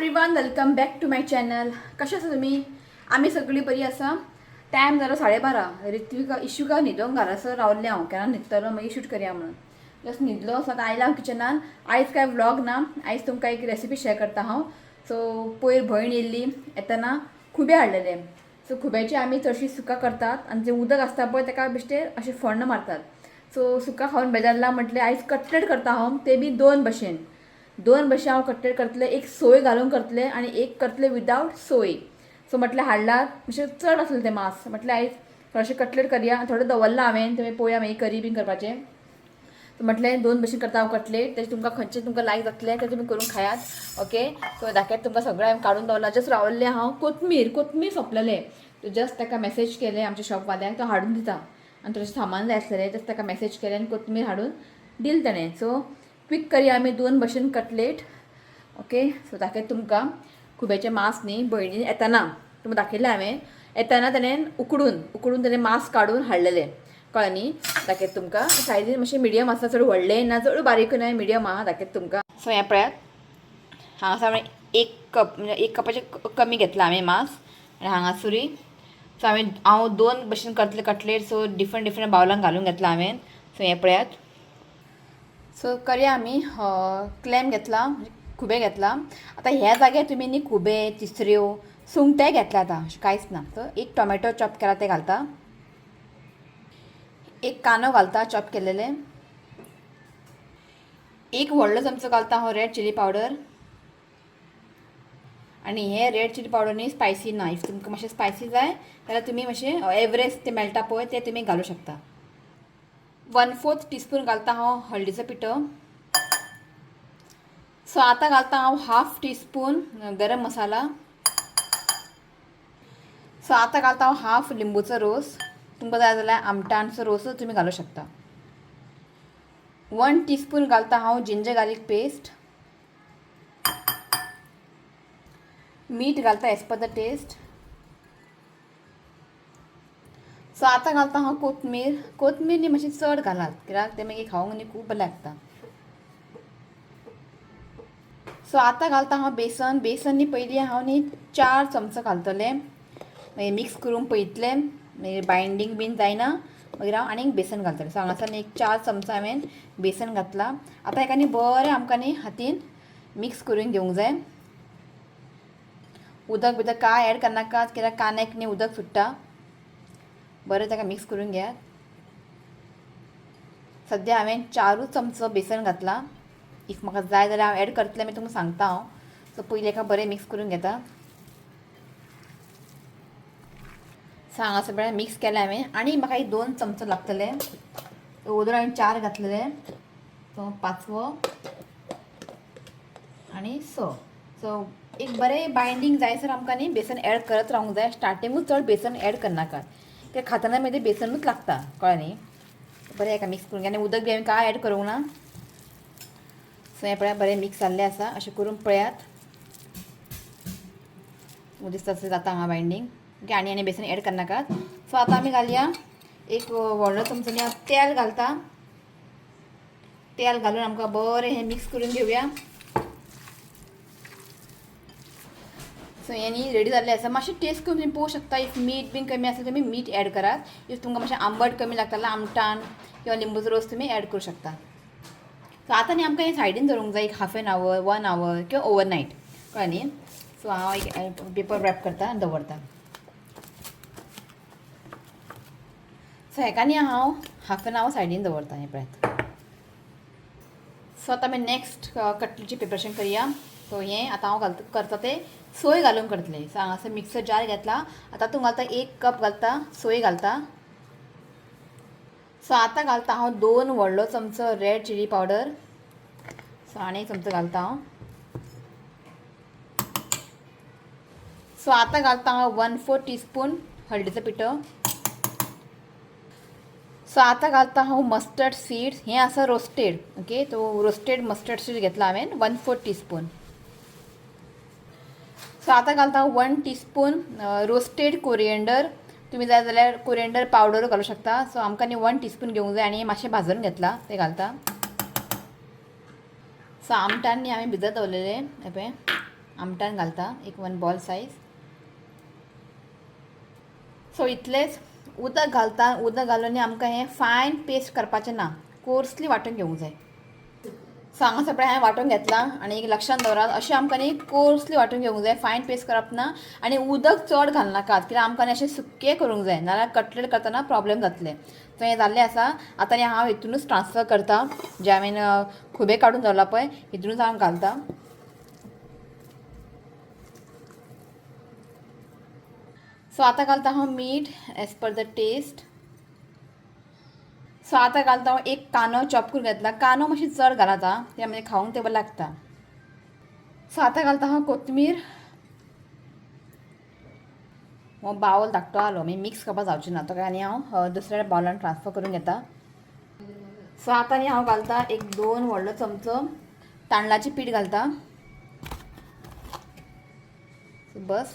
Everyone welcome back to my channel. कशें आसा तुमी? आमी सगळीं बरी आसा. टायम जालो 12:30. ऋत्विका इशुका न्हिदोंक घरासर रावल्लें हांव. केन्ना न्हिदतलो मागीर शूट करया म्हणून. जस्ट न्हिदलो असो आतां आयला हांव किचनान. आयज काय व्लॉग ना. आयज तुमकां एक रेसिपी शेअर करता हांव. सो पयर भयण येयल्ली येतना खुबे हाडलेले. सो खुब्याची आमी चडशी सुका करतात आनी जें उदक आसता पळय ताका बेश्टे अशें फण्ण मारतात. सो सुका खावन बेजारला म्हटलें आयज कटलेट करता हांव. ते बी दोन भशेन हांव कटलेट करतले. एक सोय घालून करतले आनी एक करतले विदावट सोय. सो म्हटलें हाडलात म्हणजे चड आसलें तें मास. म्हटलें आयज थोडेशें कटलेट करया. थोडें दवरला हांवें. तुमी पळोवया मागीर करी बीन करपाचें. सो म्हटलें दोन भशेन करता हांव कटलेट. तेजें तुमकां खंयचें तुमकां लायक जातलें तें तुमी करून खायात. ओके. सो दाखयत तुमकां सगळें हांवें काडून दवरला. जस्ट रावल्लें हांव. कोथमीर सोंपलेलें. तो जस्ट ताका मेसेज केलें आमच्या शॉपवाल्याक तो हाडून दिता. आनी थोडेशें सामान जाय आसलेलें जस्ट ताका मेसेज केलें आनी कोथमीर हाडून दिल ताणें. सो क्वीक करया आमी दोन भशेन कटलेट. ओके. सो दाखयत तुमकां खुब्याचें मांस न्ही भयणीन येताना तुमकां दाखयलें हांवें. येताना ताणें उकडून ताणें मांस काडून हाडलेलें. कळ्ळें न्ही. दाखयत तुमकां सायजीन मातशें मिडियम आसा. चड व्हडलें ना चड बारीकूय न्हय मिडियम आहा. दाखयत तुमकां. सो हें पळयात. हांगासर हांवें एक कप म्हणजे एक कपाचें कमी घेतला हांवें मांस आनी हांगासुरी. सो हांव दोन भशेन करतलें कटलेट. सो डिफरंट बावलांक घालून घेतला हांवें. सो हें पळयात. सो करया आमी क्लॅम घेतला खुबे घेतला. आतां ह्या जाग्यार तुमी न्ही खुबे तिसऱ्यो सुंगटाय घेतला आतां अशें कांयच ना. सो एक टोमॅटो चॉप केला तें घालता. एक कांदो घालता चॉप केलेले. एक व्हडलो चमचो घालता हांव रेड चिली पावडर. आनी हे रेड चिली पावडर न्ही स्पायसी ना. इफ तुमकां मातशें स्पायसी जाय जाल्यार तुमी मातशें एव्हरेस्ट तें मेळटा पळय तें तुमी घालूं शकता. 1/4 टीस्पून घालता हांव हळदीचो पिठो. सो आतां घालता हांव 1/2 टीस्पून गरम मसाला. सो आतां घालता हांव 1/2 लिंबूचो रोस. तुमकां जाय जाल्यार आमटाणचो रोसूय तुमी घालूं शकता. 1 टीस्पून घालता हांव जिंजर गार्लीक पेस्ट. मीठ घालता as per the taste. So आतां घालता हांव कोथमीर न्ही मातशी चड घालात कित्याक तें मागीर खावंक न्ही खूब बरें लागता. सो आतां घालता हांव बेसन न्ही पयलीं हांव न्ही 4 चमचो घालतलें. मागीर मिक्स करून पळयतलें मागीर बायंडींग बीन जायना मागीर हांव आनीक बेसन घालतलें. सो हांगासर न्ही 4 चमचो हांवें बेसन घातला. आतां हेका न्ही बरें आमकां न्ही हातीन मिक्स करून घेवंक जाय. उदक भितर कांय एड करनाकात कित्याक कांद्याक न्ही उदक सुट्टा. बरें ताका मिक्स करून घेयात. सद्या हांवें 4 चमचो बेसन घातला. इफ म्हाका जाय जाल्यार हांव एड करतलें मागीर तुमकां सांगता हांव. सो पयलीं एका बरें मिक्स करून घेता. सो हांगासर बरें मिक्स केलें हांवें आनी म्हाका एक 2 चमचो लागतले. ओदून हांवें 4 घातलेले. सो 5वो आनी 6. सो एक बरें बायंडींग जायसर आमकां न्ही बेसन एड करत रावंक जाय. स्टार्टिंगूच चड बेसन एड करनाकात ते खातना मागीर बेसनूच लागता. कळ्ळें न्ही. बरें हेका मिक्स करून घे आनी उदक बी हांवें कांय एड करूंक ना. सो हें पळयात बरें मिक्स जाल्लें आसा. अशें करून पळयात. दिसता तशें जाता हांगा बायंडींग. ओके. आनी बेसन एड करनाकात. सो आतां आमी घालया एक व्हडलो चमचो न्ही तेल घालता. तेल घालून आमकां बरें हें मिक्स करून घेवया. सो हें न्ही रेडी जाल्लें आसा. मातशें टेस्ट करून तुमी पळोवंक शकता. इफ मीठ बीन कमी आसल्यार तुमी मीठ एड करात. इफ तुमकां मातशें आंबट कमी लागता जाल्यार आमटाण किंवा लिंबूचो रोस तुमी एड करूं शकता. सो आतां न्ही आमकां हें सायडीन दवरूंक जाय एक 1/2 आवर 1 आवर किंवा ओवरनायट. कळ्ळें न्ही. सो हांव एक पेपर रॅप करता आनी दवरता. सो हेका न्ही हांव 1/2 आवर सायडीन दवरता. हें पळयात. सो आतां आमी नेक्स्ट कटलेटची प्रिपरेशन करया. सो हें आतां हांव करता तें सोय घालून करतलें. सो हांगासर मिक्सर जार घेतला. आतां तूं घालता 1 कप घालता सोय घालता. सो आतां घालता हांव 2 व्हडलो चमचो रेड चिली पावडर. सो आनी 1 चमचो घालता हांव. सो आतां घालता हांव 1/4 टीस्पून हळदीचो पिठो. सो आतां घालता हांव मस्टर्ड सीड्स. हें आसा रोस्टेड. ओके. तो रोस्टेड मस्टर्ड सीड घेतला हांवें 1/4 टीस्पून. सो आतां घालता हांव 1 टीस्पून रोस्टेड कोरिएंडर. तुमी जाय जाल्यार कोरिएंडर पावडर घालूं शकता. सो आमकां न्ही 1 टीस्पून घेवंक जाय आनी मातशें भाजून घेतला तें घालता. सो आमटाण न्ही हांवें भिजत दवरलेले. हें पळय आमटान घालता एक 1 बॉल सायज. सो इतलेंच. उदक घालता. उदक घालून आमकां हें फायन पेस्ट करपाचें ना, कोर्सली वांटून घेवंक जाय. सो हांगा सगळें हांवें वांटून घेतलां आनी एक लक्षांत दवरात, अशें आमकां न्ही कोर्सली वांटून घेवंक जाय, फायन पेस्ट करप ना आनी उदक चड घालनाकात, कित्याक आमकां न्ही अशें सुक्कें करूंक जाय, नाल्यार कटलेट करतना प्रॉब्लेम जातले. सो हें जाल्लें आसा. आतां न्ही हांव हितूनच ट्रान्सफर करता, जे हांवें खुबे काडून दवरला पळय हितूनच हांव घालता. सो आतां घालता हांव मीठ as per the taste. So आतां घालता हांव एक कांदो चॉप करून घेतला. कांदो मातशी चड घालात आं, ते म्हणजे खावंक ते बरें लागता. सो आतां घालता हांव कोथमीर. हो बावल धाकटो आलो, मागीर मिक्स करपाक जावचें ना, ताका आनी हांव दुसऱ्या बावलान ट्रान्सफर करून घेता. सो आतां न्ही हांव घालता एक 2 व्हडलो चमचो तांदळाचें पीठ घालता. बस.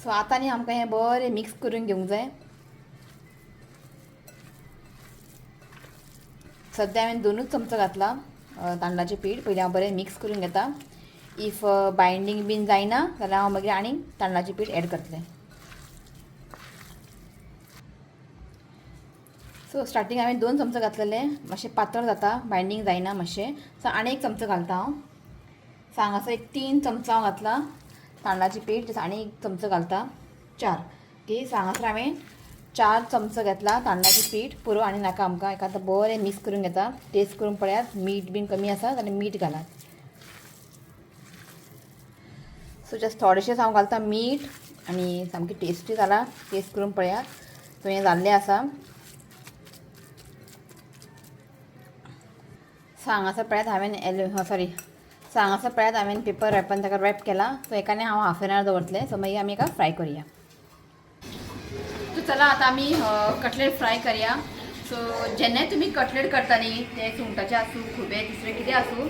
सो आतां न्ही आमकां हें बरें मिक्स करून घेवंक जाय. सद्या हांवें 2च चमचो घातला तांदळाचें पीठ. पयलीं हांव बरें मिक्स करून घेता. इफ बायंडींग बीन जायना जाल्यार हांव मागीर आनीक तांदळाचें पीठ एड करतलें. सो स्टार्टींग हांवें 2 चमचो घातलेले, मातशें पातळ जाता, बायंडींग जायना मातशें. सो आनी एक चमचो घालता हांव. सो हांगासर एक 3 चमचो हांव घातला तांदळाचें पीठ, आनी एक चमचो घालता 4. ओके. सो हांगासर हांवें 4 चमचो घेतला तांदळाचें पीठ, पुरो आनी नाका आमकां. एक आतां बरें मिक्स करून घेता. टेस्ट करून पळयात, मीठ बीन कमी आसा जाल्यार मीठ घालात. सो जस्ट थोडेशेंच हांव घालता मीठ आनी सामकी टेस्टी जाला. टेस्ट करून पळयात. सो हें जाल्लें आसा. सो हांगासर पळयात हांवें पेपर रॅपान ताका रॅप केला. सो एकाने हांव हाफ एन आवर दवरतलें. सो मागीर आमी एका फ्राय करुया. सो चला आतां आमी कटलेट फ्राय करया. सो जेन्नाय तुमी कटलेट करता न्ही, ते सुंगटाचे आसूं, खुबे दुसरें कितें आसूं,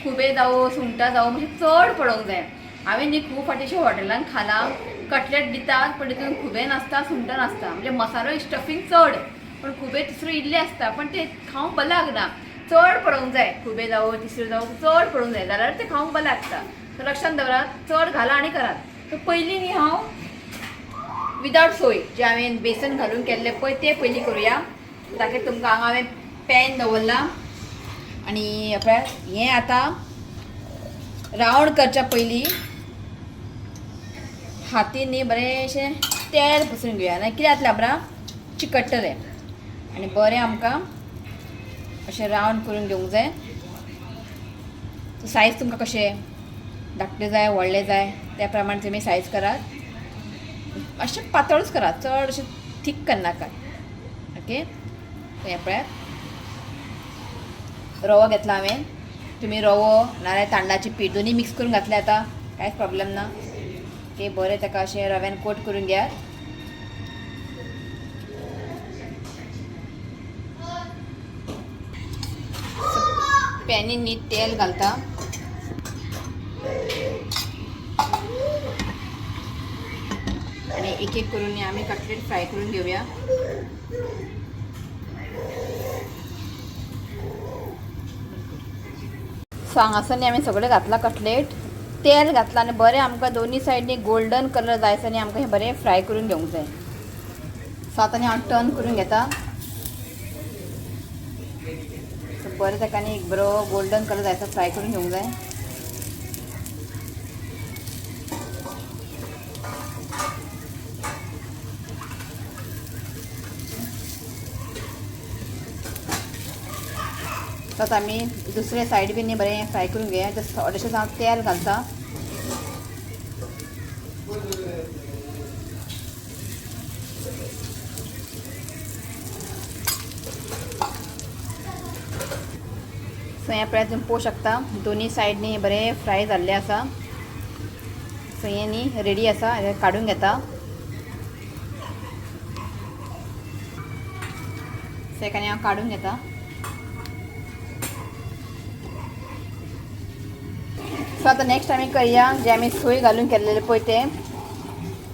खुबे जावं सुंगटां जावं म्हणजे चड पडोवंक जाय. हांवें न्ही खूब फावटी अशें हॉटेलांत खालां, कटलेट दितात पण तितून खुबे नासता, सुंगटां नासता, म्हणजे मसालो स्टफींग चड पण खुबे तिसऱ्यो इल्ले आसता, पण ते खावंक बरें लागना. चड पडोवंक जाय, खुबे जावं तिसऱ्यो जावं चड पडोवंक जाय, जाल्यार ते खावंक बरें लागता. सो लक्षांत दवरात, चड घाला आनी करात. सो पयलीं न्ही हांव विदावट सोय जे हांवें बेसन घालून केल्ले पळय ते पयलीं करुया. ताका तुमकां हांगा हांवें पॅन दवरला आनी हें आतां रावंड करच्या पयलीं हातीन न्ही बरेंशें तेल पुसून घेवया, ना कितें जातलें बरा चिकट्टलें आनी बरें आमकां अशें रावंड करून घेवंक जाय. सायज तुमकां कशें धाकटें जाय व्हडलें जाय त्या प्रमाणे तुमी सायज करात. मातशें पातळूच करात, चड अशें थीक करनाकात. ओके. हें पळयात रवो घेतला हांवें. तुमी रवो नाल्यार तांदळाचें पीठ दोनी मिक्स करून घातलें आतां कांयच प्रॉब्लेम ना. ओके. बरें ताका अशें रव्यान कोट करून घेयात. पॅनीन न्ही तेल घालता आनी एक एक करून आमी कटलेट फ्राय करून घेवया. सो हांगासर न्ही हांवें सगळें घातला कटलेट, तेल घातला आनी बरें आमकां दोनी सायडीन गोल्डन कलर जायसर न्ही आमकां हें बरें फ्राय करून घेवंक जाय. सो आतां न्ही हांव टर्न करून घेता. सो बरें ताका न्ही एक बरो गोल्डन कलर जायसर फ्राय करून घेवंक जाय. सो आतां आमी दुसरे सायड बीन न्ही बरें फ्राय करून घेया. जस्ट थोडेशेंच हांव तेल घालता. सो हें पळयात तुम्ही पळोवंक शकता दोनी सायड न्ही बरें फ्राय जाल्लें आसा. सो हें न्ही रेडी आसा. हें काडून घेता. सो हेका न्ही हांव काडून घेता. सो आतां नेक्स्ट आमी करया जे आमी सोय घालून केल्लेले पळय ते.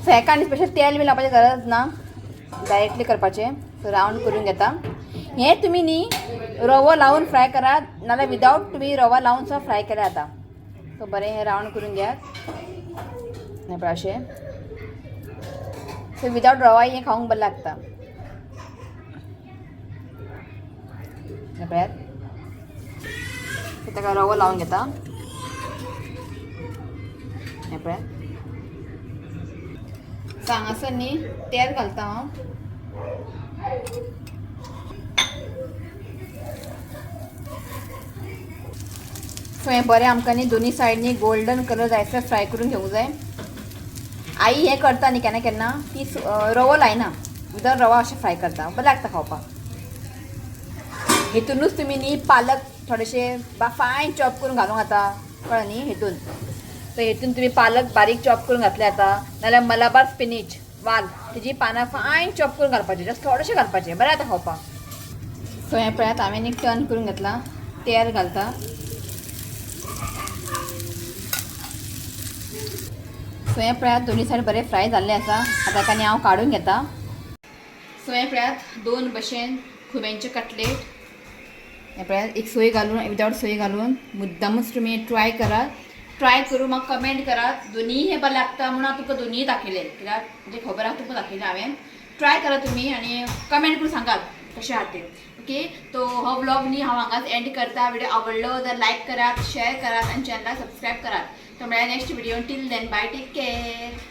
सो हेका आनी स्पेशल तेल बी लावपाची गरज ना, डायरेक्टली करपाचें. सो रावंड करून घेता. हें तुमी न्ही रवो लावून फ्राय करात नाल्यार विदावट तुमी रवा लावून सुद्दां फ्राय केल्यार जाता. सो बरें हे रावंड करून घेयात पळय अशें. सो विदावट रवा हें खावंक बरें लागता. पळयात ताका रवो लावन घेता. हें पळयात. सो हांगासर न्ही तेल घालता हांव. सो हें बरें आमकां न्ही दोनी सायडनी गोल्डन कलर जायसर फ्राय करून घेवंक जाय. आई हें करता न्ही केन्ना केन्ना ती रवो लायना, विदावट रवा अशें फ्राय करता, बरें लागता खावपाक. हितूनूच तुमी न्ही पालक थोडेशें फायन चॉप करून घालूंक जाता कळ्ळें न्ही हितून. सो हितून तुमी पालक बारीक चॉप करून घातले जाता, नाल्यार मलाबार स्पिनीच वाल तेजी पानां फायन चॉप करून घालपाचें, जस्ट थोडेशें घालपाचें, बरें जाता खावपाक. सो हें पळयात हांवें एक टर्न करून घेतलां. तेल घालता. सो हें पळयात दोनी सायड बरें फ्राय जाल्लें आसा. आतां ताका न्ही हांव काडून घेता. सो हें पळयात दोन भशेन खुब्यांचे कटलेट. हें पळयात एक सोय घालून विदावट सोय घालून मुद्दामूच तुमी ट्राय करात. ट्राय करून म्हाका कमेंट करात. दोनीय हें बरें लागता म्हणून हांव तुमकां दोनीय दाखयलें, कित्याक म्हणजे खबर आसा तुमकां दाखयलें हांवें. ट्राय करा तुमी आनी कमेंट करून सांगात कशें आहा तें. ओके, तो हो व्लॉग न्ही हांव हांगाच एंड करता. व्हिडिओ आवडलो जाल्यार लायक करात, शेअर करात आनी चॅनलाक सबस्क्रायब करात. तो मेळ्या next video. Till then bye, take care.